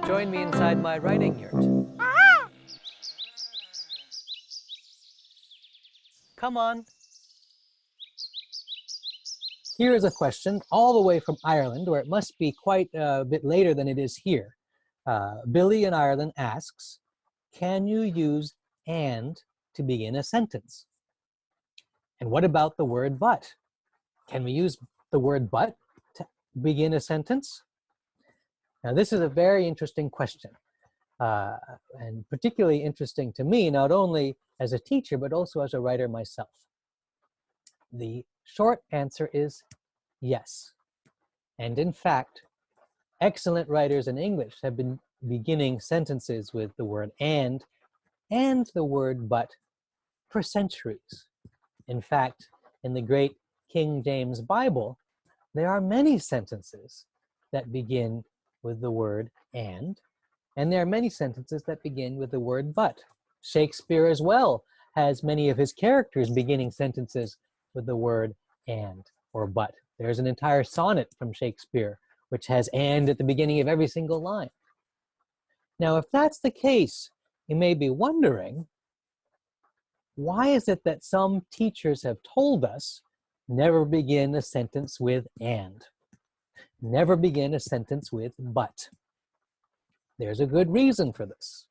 Join me inside my writing yurt. Come on. Here is a question all the way from Ireland, where it must be quite a bit later than it is here. Billy in Ireland asks, can you use and to begin a sentence? And what about the word but? Can we use the word but to begin a sentence? Now, this is a very interesting question, and particularly interesting to me, not only as a teacher, but also as a writer myself. The short answer is yes. And in fact, excellent writers in English have been beginning sentences with the word and the word but for centuries. In fact, in the great King James Bible, there are many sentences that begin with the word and there are many sentences that begin with the word but. Shakespeare as well has many of his characters beginning sentences with the word and or but. There's an entire sonnet from Shakespeare which has and at the beginning of every single line. Now, if that's the case, you may be wondering, why is it that some teachers have told us never begin a sentence with and? Never begin a sentence with but. There's a good reason for this.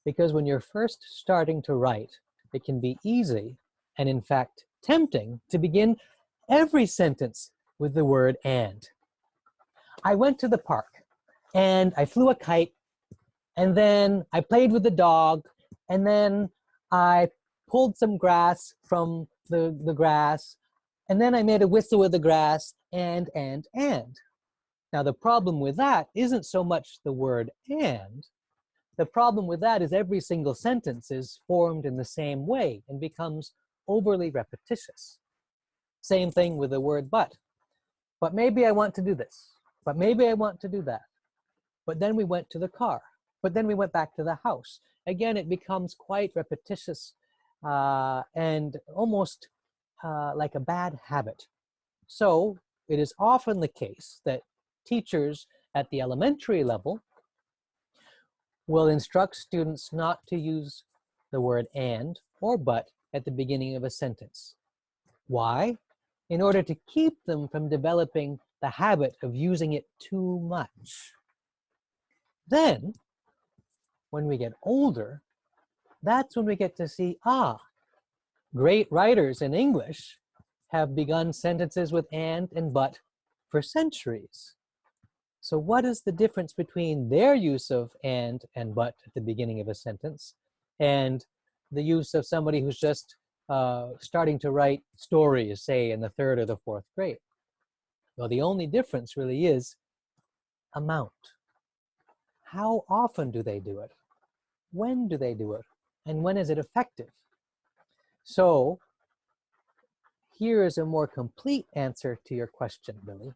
Because when you're first starting to write, it can be easy and in fact tempting to begin every sentence with the word and. I went to the park and I flew a kite and then I played with the dog and then I pulled some grass from the grass and then I made a whistle with the grass and. Now the problem with that isn't so much the word and. The problem with that is every single sentence is formed in the same way and becomes overly repetitious. Same thing with the word but. But maybe I want to do this. But maybe I want to do that. But then we went to the car. But then we went back to the house. Again, it becomes quite repetitious and almost like a bad habit. So it is often the case that teachers at the elementary level will instruct students not to use the word and or but at the beginning of a sentence. Why? In order to keep them from developing the habit of using it too much. Then, when we get older, that's when we get to see, great writers in English have begun sentences with and but for centuries. So what is the difference between their use of and but at the beginning of a sentence and the use of somebody who's just starting to write stories, say in the 3rd or the 4th grade? Well, the only difference really is amount. How often do they do it? When do they do it? And when is it effective? So here is a more complete answer to your question, Billy.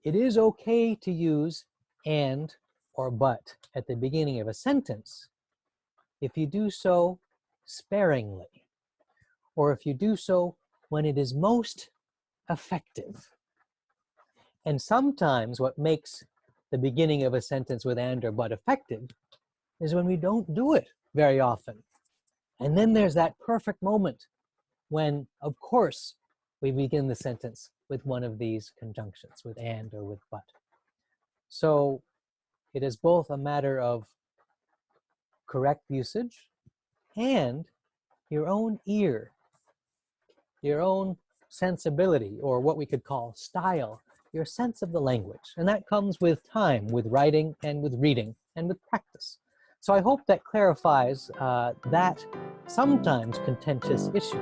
It is okay to use and or but at the beginning of a sentence if you do so sparingly, or if you do so when it is most effective. And sometimes what makes the beginning of a sentence with and or but effective is when we don't do it very often. And then there's that perfect moment when, of course, we begin the sentence with one of these conjunctions, with and or with but. So it is both a matter of correct usage and your own ear, your own sensibility, or what we could call style, your sense of the language. And that comes with time, with writing and with reading and with practice. So I hope that clarifies that sometimes contentious issue.